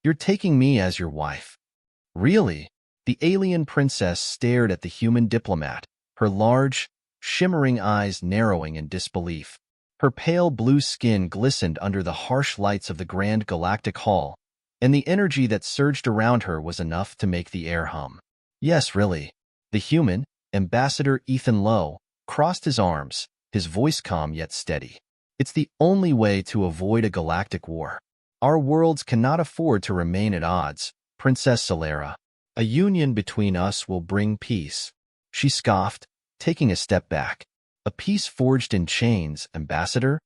You're taking me as your wife. Really? The alien princess stared at the human diplomat, her large, shimmering eyes narrowing in disbelief. Her pale blue skin glistened under the harsh lights of the grand galactic hall, and the energy that surged around her was enough to make the air hum. Yes, really. The human, Ambassador Ethan Lowe, crossed his arms, his voice calm yet steady. It's the only way to avoid a galactic war. Our worlds cannot afford to remain at odds, Princess Solera. A union between us will bring peace. She scoffed, taking a step back. A peace forged in chains, Ambassador?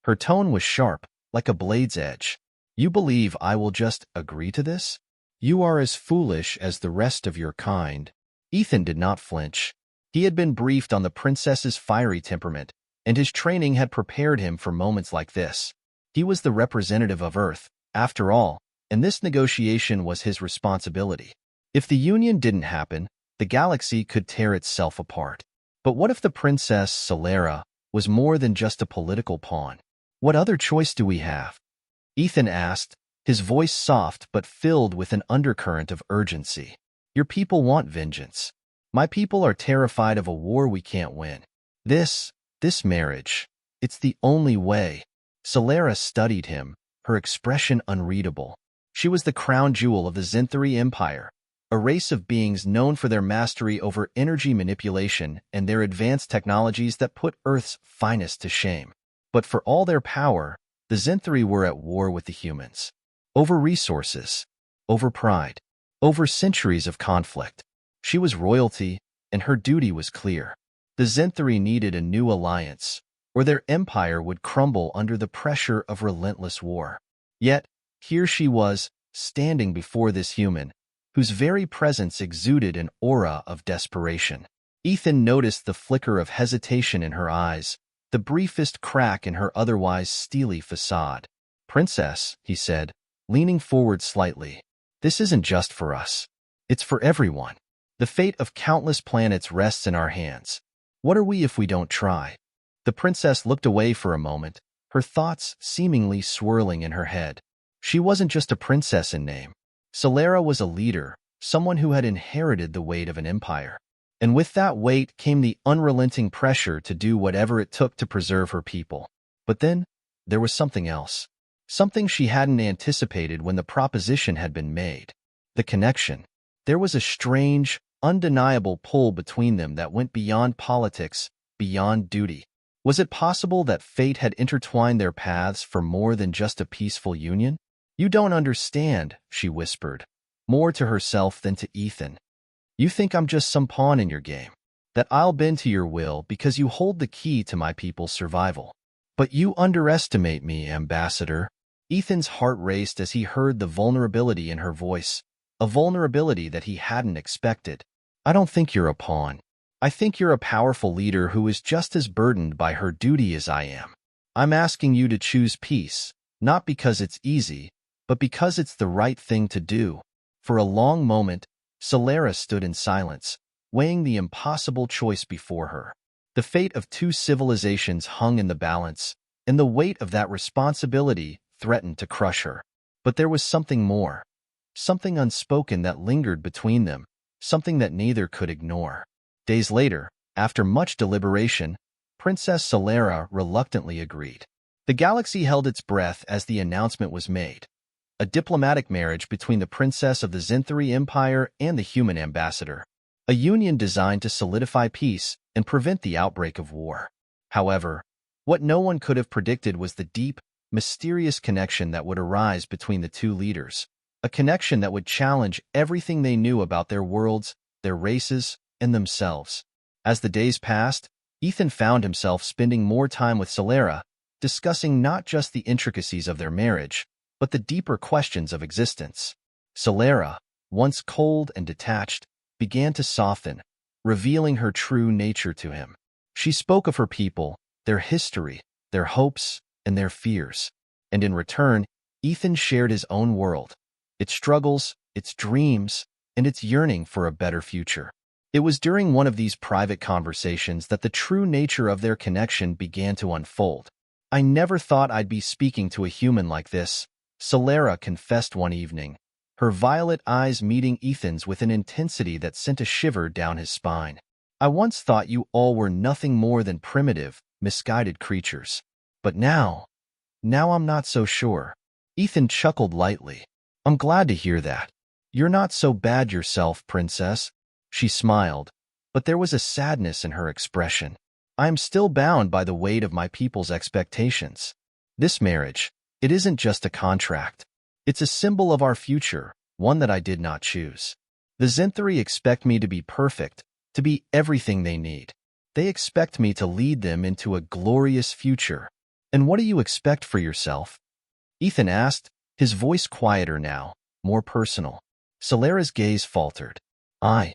Her tone was sharp, like a blade's edge. You believe I will just agree to this? You are as foolish as the rest of your kind. Ethan did not flinch. He had been briefed on the princess's fiery temperament, and his training had prepared him for moments like this. He was the representative of Earth, after all, and this negotiation was his responsibility. If the union didn't happen, the galaxy could tear itself apart. But what if the Princess Solera was more than just a political pawn? What other choice do we have? Ethan asked, his voice soft but filled with an undercurrent of urgency. Your people want vengeance. My people are terrified of a war we can't win. This marriage, it's the only way. Solera studied him, her expression unreadable. She was the crown jewel of the Zinthari Empire, a race of beings known for their mastery over energy manipulation and their advanced technologies that put Earth's finest to shame. But for all their power, the Zinthari were at war with the humans. Over resources, over pride, over centuries of conflict. She was royalty, and her duty was clear. The Zinthari needed a new alliance, or their empire would crumble under the pressure of relentless war. Yet, here she was, standing before this human, whose very presence exuded an aura of desperation. Ethan noticed the flicker of hesitation in her eyes, the briefest crack in her otherwise steely facade. Princess, he said, leaning forward slightly, this isn't just for us. It's for everyone. The fate of countless planets rests in our hands. What are we if we don't try? The princess looked away for a moment, her thoughts seemingly swirling in her head. She wasn't just a princess in name. Solera was a leader, someone who had inherited the weight of an empire. And with that weight came the unrelenting pressure to do whatever it took to preserve her people. But then, there was something else. Something she hadn't anticipated when the proposition had been made. The connection. There was a strange, undeniable pull between them that went beyond politics, beyond duty. Was it possible that fate had intertwined their paths for more than just a peaceful union? You don't understand, she whispered, more to herself than to Ethan. You think I'm just some pawn in your game, that I'll bend to your will because you hold the key to my people's survival. But you underestimate me, Ambassador. Ethan's heart raced as he heard the vulnerability in her voice, a vulnerability that he hadn't expected. I don't think you're a pawn. I think you're a powerful leader who is just as burdened by her duty as I am. I'm asking you to choose peace, not because it's easy, but because it's the right thing to do. For a long moment, Solera stood in silence, weighing the impossible choice before her. The fate of two civilizations hung in the balance, and the weight of that responsibility threatened to crush her. But there was something more, something unspoken that lingered between them, something that neither could ignore. Days later, after much deliberation, Princess Solera reluctantly agreed. The galaxy held its breath as the announcement was made. A diplomatic marriage between the princess of the Zinthari Empire and the human ambassador. A union designed to solidify peace and prevent the outbreak of war. However, what no one could have predicted was the deep, mysterious connection that would arise between the two leaders. A connection that would challenge everything they knew about their worlds, their races, and themselves. As the days passed, Ethan found himself spending more time with Solera, discussing not just the intricacies of their marriage, but the deeper questions of existence. Solera, once cold and detached, began to soften, revealing her true nature to him. She spoke of her people, their history, their hopes, and their fears. And in return, Ethan shared his own world, its struggles, its dreams, and its yearning for a better future. It was during one of these private conversations that the true nature of their connection began to unfold. I never thought I'd be speaking to a human like this, Solera confessed one evening, her violet eyes meeting Ethan's with an intensity that sent a shiver down his spine. I once thought you all were nothing more than primitive, misguided creatures. But now I'm not so sure. Ethan chuckled lightly. I'm glad to hear that. You're not so bad yourself, princess. She smiled, but there was a sadness in her expression. I am still bound by the weight of my people's expectations. This marriage, it isn't just a contract. It's a symbol of our future, one that I did not choose. The Zinthari expect me to be perfect, to be everything they need. They expect me to lead them into a glorious future. And what do you expect for yourself? Ethan asked, his voice quieter now, more personal. Solera's gaze faltered. I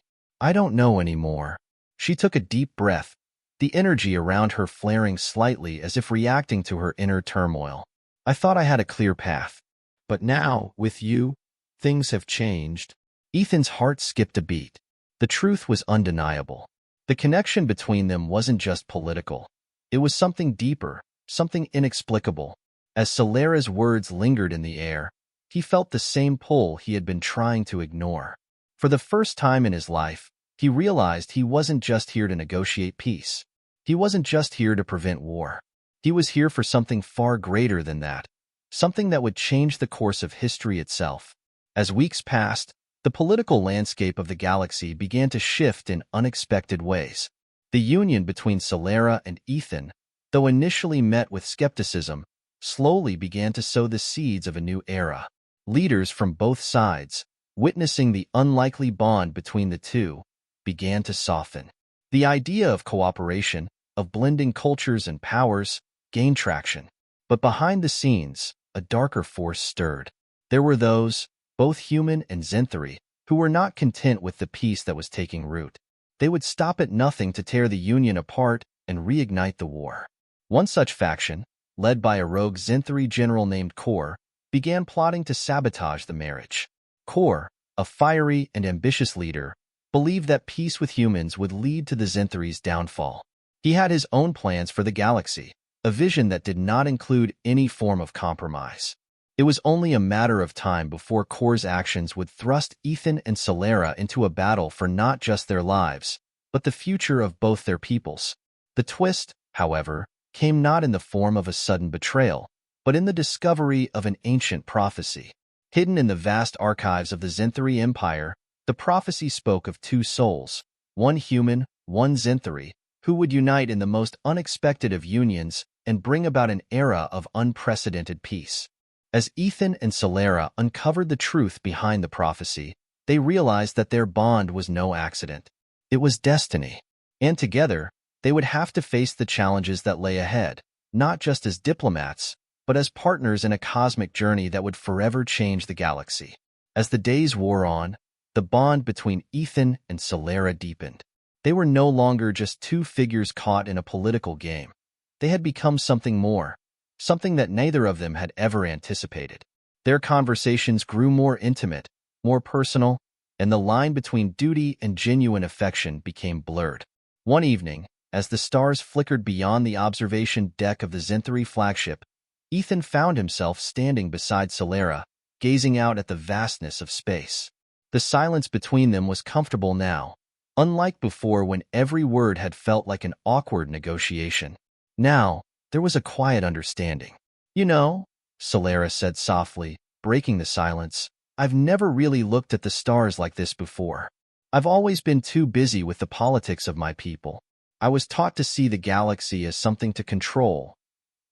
don't know anymore. She took a deep breath, the energy around her flaring slightly as if reacting to her inner turmoil. I thought I had a clear path. But now, with you, things have changed. Ethan's heart skipped a beat. The truth was undeniable. The connection between them wasn't just political. It was something deeper, something inexplicable. As Solera's words lingered in the air, he felt the same pull he had been trying to ignore. For the first time in his life, he realized he wasn't just here to negotiate peace. He wasn't just here to prevent war. He was here for something far greater than that, something that would change the course of history itself. As weeks passed, the political landscape of the galaxy began to shift in unexpected ways. The union between Solera and Ethan, though initially met with skepticism, slowly began to sow the seeds of a new era. Leaders from both sides, witnessing the unlikely bond between the two, began to soften. The idea of cooperation, of blending cultures and powers, gained traction. But behind the scenes, a darker force stirred. There were those, both human and Zinthari, who were not content with the peace that was taking root. They would stop at nothing to tear the Union apart and reignite the war. One such faction, led by a rogue Zinthari general named Kor, began plotting to sabotage the marriage. Kor, a fiery and ambitious leader, believed that peace with humans would lead to the Zinthari's downfall. He had his own plans for the galaxy, a vision that did not include any form of compromise. It was only a matter of time before Kor's actions would thrust Ethan and Solera into a battle for not just their lives, but the future of both their peoples. The twist, however, came not in the form of a sudden betrayal, but in the discovery of an ancient prophecy. Hidden in the vast archives of the Zinthari Empire, the prophecy spoke of two souls, one human, one Zinthari, who would unite in the most unexpected of unions and bring about an era of unprecedented peace. As Ethan and Solera uncovered the truth behind the prophecy, they realized that their bond was no accident. It was destiny. And together, they would have to face the challenges that lay ahead, not just as diplomats, but as partners in a cosmic journey that would forever change the galaxy. As the days wore on, the bond between Ethan and Solera deepened. They were no longer just two figures caught in a political game. They had become something more, something that neither of them had ever anticipated. Their conversations grew more intimate, more personal, and the line between duty and genuine affection became blurred. One evening, as the stars flickered beyond the observation deck of the Zinthari flagship, Ethan found himself standing beside Solera, gazing out at the vastness of space. The silence between them was comfortable now, unlike before when every word had felt like an awkward negotiation. Now, there was a quiet understanding. You know, Solera said softly, breaking the silence, I've never really looked at the stars like this before. I've always been too busy with the politics of my people. I was taught to see the galaxy as something to control,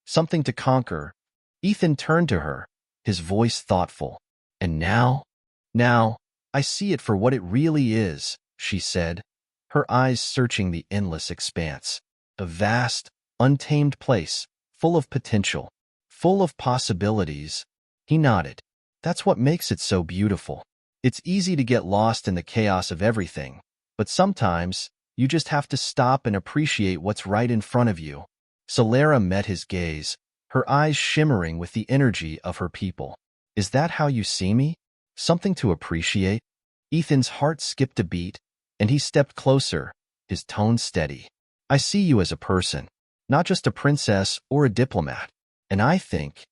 something to conquer. Ethan turned to her, his voice thoughtful. And now, I see it for what it really is, she said, her eyes searching the endless expanse. A vast, untamed place, full of potential, full of possibilities. He nodded. That's what makes it so beautiful. It's easy to get lost in the chaos of everything, but sometimes you just have to stop and appreciate what's right in front of you. Solera met his gaze, her eyes shimmering with the energy of her people. Is that how you see me? Something to appreciate? Ethan's heart skipped a beat, and he stepped closer, his tone steady. I see you as a person, not just a princess or a diplomat. And I think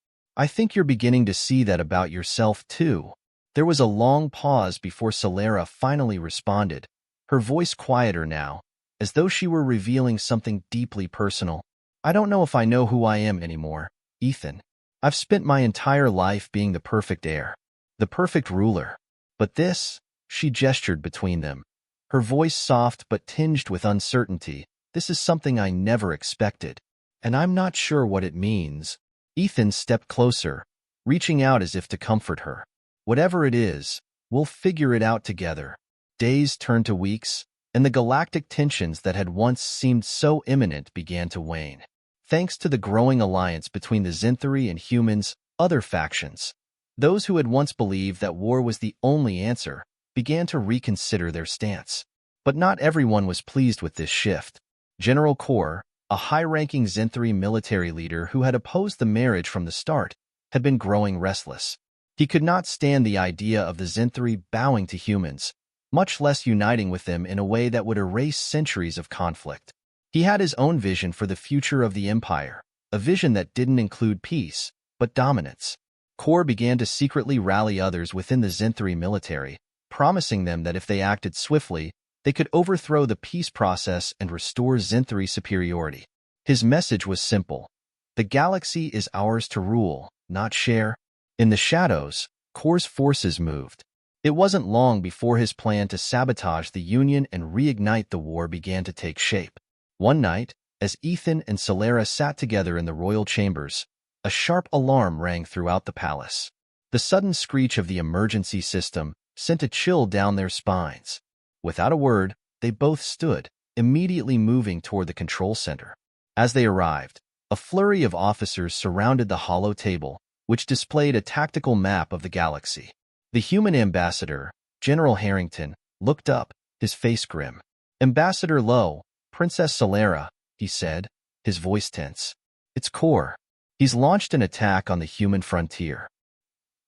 you're beginning to see that about yourself too. There was a long pause before Solera finally responded, her voice quieter now, as though she were revealing something deeply personal. I don't know if I know who I am anymore, Ethan. I've spent my entire life being the perfect heir, the perfect ruler. But this, she gestured between them, her voice soft but tinged with uncertainty, this is something I never expected. And I'm not sure what it means. Ethan stepped closer, reaching out as if to comfort her. Whatever it is, we'll figure it out together. Days turned to weeks, and the galactic tensions that had once seemed so imminent began to wane. Thanks to the growing alliance between the Zinthari and humans, other factions, those who had once believed that war was the only answer, began to reconsider their stance. But not everyone was pleased with this shift. General Kor, a high-ranking Zinthari military leader who had opposed the marriage from the start, had been growing restless. He could not stand the idea of the Zinthari bowing to humans, much less uniting with them in a way that would erase centuries of conflict. He had his own vision for the future of the Empire, a vision that didn't include peace, but dominance. Kor began to secretly rally others within the Zinthari military, promising them that if they acted swiftly, they could overthrow the peace process and restore Zinthari superiority. His message was simple. The galaxy is ours to rule, not share. In the shadows, Kor's forces moved. It wasn't long before his plan to sabotage the Union and reignite the war began to take shape. One night, as Ethan and Solera sat together in the royal chambers, a sharp alarm rang throughout the palace. The sudden screech of the emergency system sent a chill down their spines. Without a word, they both stood, immediately moving toward the control center. As they arrived, a flurry of officers surrounded the hollow table, which displayed a tactical map of the galaxy. The human ambassador, General Harrington, looked up, his face grim. "Ambassador Lowe, Princess Solera," he said, his voice tense. "It's Kor. He's launched an attack on the human frontier.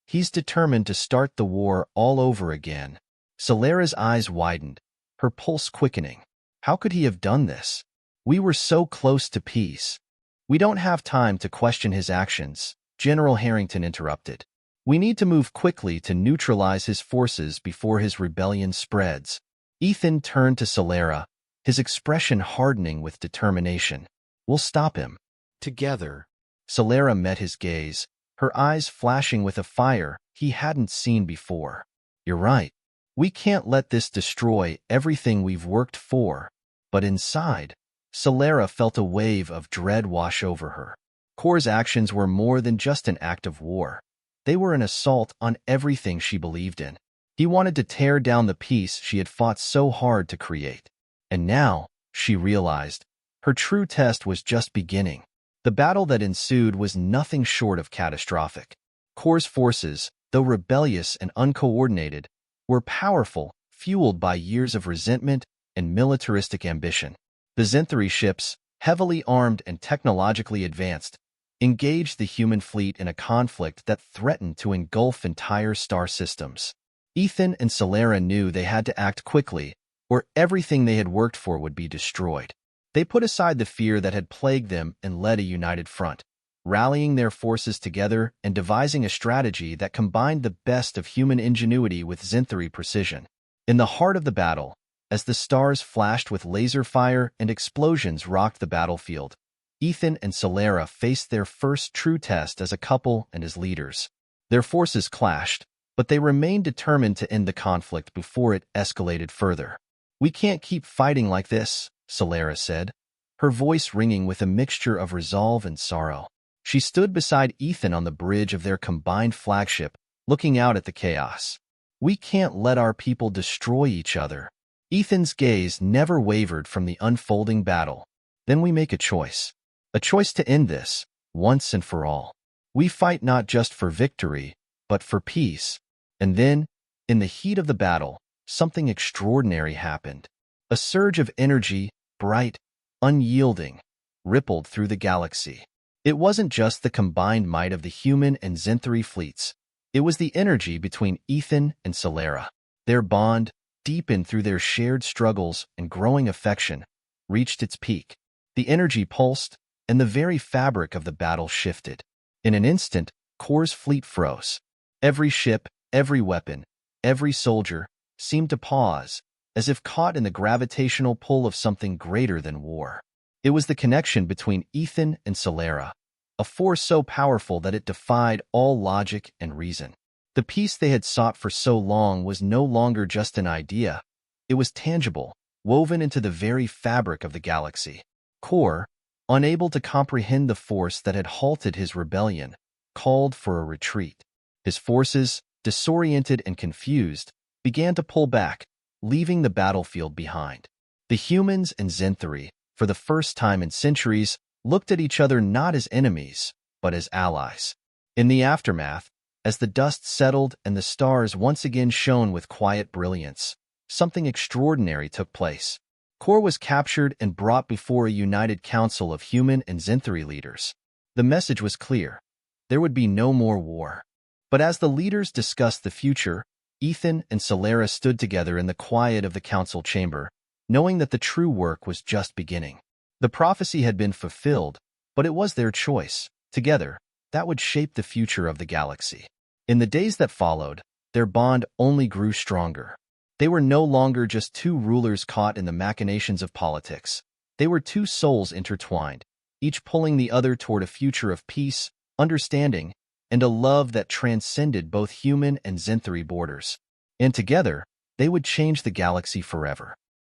He's determined to start the war all over again." Solera's eyes widened, her pulse quickening. How could he have done this? We were so close to peace. "We don't have time to question his actions," General Harrington interrupted. "We need to move quickly to neutralize his forces before his rebellion spreads." Ethan turned to Solera, his expression hardening with determination. "We'll stop him. Together." Solera met his gaze, her eyes flashing with a fire he hadn't seen before. "You're right. We can't let this destroy everything we've worked for." But inside, Solera felt a wave of dread wash over her. Kor's actions were more than just an act of war. They were an assault on everything she believed in. He wanted to tear down the peace she had fought so hard to create. And now, she realized, her true test was just beginning. The battle that ensued was nothing short of catastrophic. Kor's forces, though rebellious and uncoordinated, were powerful, fueled by years of resentment and militaristic ambition. The Zinthari ships, heavily armed and technologically advanced, engaged the human fleet in a conflict that threatened to engulf entire star systems. Ethan and Solera knew they had to act quickly, or everything they had worked for would be destroyed. They put aside the fear that had plagued them and led a united front, rallying their forces together and devising a strategy that combined the best of human ingenuity with Zinthari precision. In the heart of the battle, as the stars flashed with laser fire and explosions rocked the battlefield, Ethan and Solera faced their first true test as a couple and as leaders. Their forces clashed, but they remained determined to end the conflict before it escalated further. "We can't keep fighting like this," Solera said, her voice ringing with a mixture of resolve and sorrow. She stood beside Ethan on the bridge of their combined flagship, looking out at the chaos. "We can't let our people destroy each other." Ethan's gaze never wavered from the unfolding battle. "Then we make a choice. A choice to end this, once and for all. We fight not just for victory, but for peace." And then, in the heat of the battle, something extraordinary happened. A surge of energy, bright, unyielding, rippled through the galaxy. It wasn't just the combined might of the human and Zinthari fleets. It was the energy between Ethan and Solera. Their bond, deepened through their shared struggles and growing affection, reached its peak. The energy pulsed, and the very fabric of the battle shifted. In an instant, Kor's fleet froze. Every ship, Every weapon, every soldier, seemed to pause, as if caught in the gravitational pull of something greater than war. It was the connection between Ethan and Solera, a force so powerful that it defied all logic and reason. The peace they had sought for so long was no longer just an idea. It was tangible, woven into the very fabric of the galaxy. Kor, unable to comprehend the force that had halted his rebellion, called for a retreat. His forces, disoriented and confused, began to pull back, leaving the battlefield behind. The humans and Zenthari, for the first time in centuries, looked at each other not as enemies, but as allies. In the aftermath, as the dust settled and the stars once again shone with quiet brilliance, something extraordinary took place. Kor was captured and brought before a united council of human and Zenthari leaders. The message was clear. There would be no more war. But as the leaders discussed the future, Ethan and Solera stood together in the quiet of the council chamber, knowing that the true work was just beginning. The prophecy had been fulfilled, but it was their choice. Together, that would shape the future of the galaxy. In the days that followed, their bond only grew stronger. They were no longer just two rulers caught in the machinations of politics. They were two souls intertwined, each pulling the other toward a future of peace, understanding, and a love that transcended both human and Zenthari borders. And together, they would change the galaxy forever.